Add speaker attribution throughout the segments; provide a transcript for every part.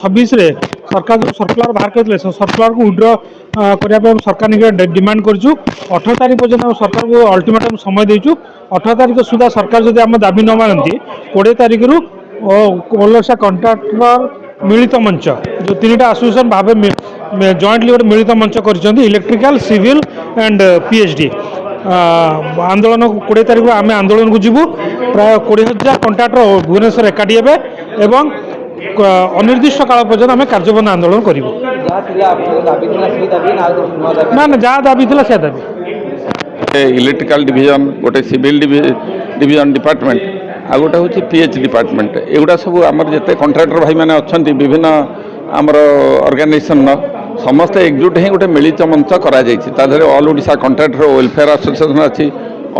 Speaker 1: छब्बीस सरकार जो सर्कुलर बाहर करते सर्कुलर को विड्र करने सरकार निके डिमांड करूँ 18 तारीख पर्यटन सरकार को अल्टीमेटम समय देचु 18 तारीख सुधा सरकार जब आम दाबी न मानती 20 तारीख रु ऑल ओडिशा कंट्राक्टर मिलित मंच जो तीन एसोसिएशन भाव जॉइंटली गोटे मिलित मंच कर इलेक्ट्रिकल सिविल एंड पीएचडी आंदोलन 20 तारीख आम आंदोलन को जीवु प्राय 20,000 कंट्राक्टर भुवनेश्वर एकाठी हे एवं अनिर्दिष्ट काल पर्यटन आम कार्यबंद आंदोलन करूँ ना ना जहाँ दाबी थी से दाबी
Speaker 2: इलेक्ट्रिकल डिविजन गोटे सिविल डिविजन डिपार्टमेंट आ गोटे हूँ पीएच डिपार्टमेंट एगुड़ा सब आम जिते कंट्राक्टर भाई मैंने अच्छा विभिन्न आमर ऑर्गेनाइजेशन समस्ते एकजुट ही गोटे मिलित मंच कर all Odisha contractor welfare association अच्छी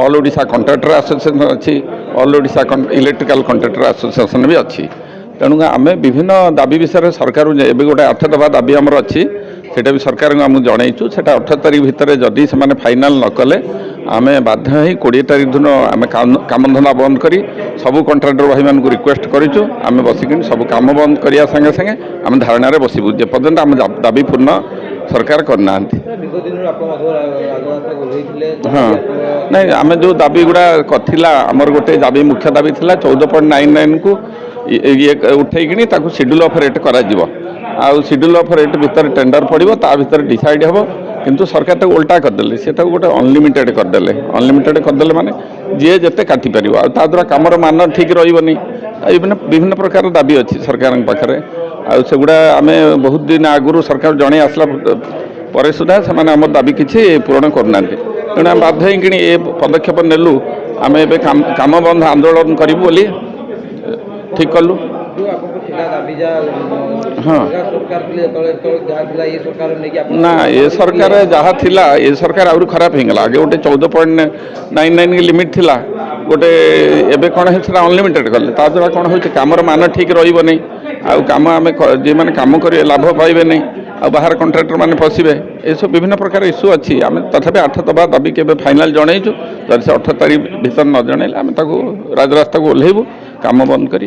Speaker 2: ऑल ओडिशा कंट्राक्टर एसोसिएशन अच्छी all Odisha electrical contractor association भी अच्छी तेणु आम विभिन्न दाबी विषय सरकार एवं गोटे 8 दफा दाबी आमर अच्छी सेटा भी सरकार को आमको जनईचु से 18 तारीख भितर जदि से फाइनाल न कले आम बाध्य ही 20 तारीख दिन आम कामधंदा बंद करी सबू कंट्राक्टर भाई मान रिक्वेस्ट करूँ आम बसिक सब कम बंद करने संगे संगे आम धारणा बसबू जे पर्यंत आम दाबी पूर्ण सरकार करना हाँ नहीं आम जो दाबी गुड़ा कथिला आमर गोटे दाबी मुख्य दाबी थिला 14.99 को ये उठेकि शेड्यूल ऑफ रेट करा शेड्यूल ऑफ रेट भितर टेंडर पड़ो ता भर डिसाइड हम किंतु सरकार तक उल्टा करदे से गोटे अनलिमिटेड करदे माने जी जिते काटी पार आ द्वारा कमर मान ठीक रही विभिन्न प्रकार दाबी अच्छी सरकार पाखे आगुड़ा आम बहुत दिन आगुरी सरकार जन आसला पर सुधा से आम दाबी किसी पूरण करना तेणु आम बाध्य कि पदक्षेप नेलु आम ए काम बंद आंदोलन करूँ बोली ठीक कलु हाँ ना ये सरकार जहाँ थिला ये सरकार आउरी खराब होगा आगे गोटे 14.99 की लिमिट थिला गोटे एबे कौन है अनलिमिटेड कले ता द्वारा कौन हो कमर मान ठीक रही आम आम जी मैंने कम करेंगे लाभ पाइबे नहीं आ बाहर कंट्राक्टर मैंने पशिबे ये सब विभिन्न प्रकार इश्यू अच्छी आम तथापि 8 दफा दाबी के फाइनाल जनईचु जब से 18 तारीख भीतर न जनइले आम राजरास्ता को ओह्लैबू काम बंद कर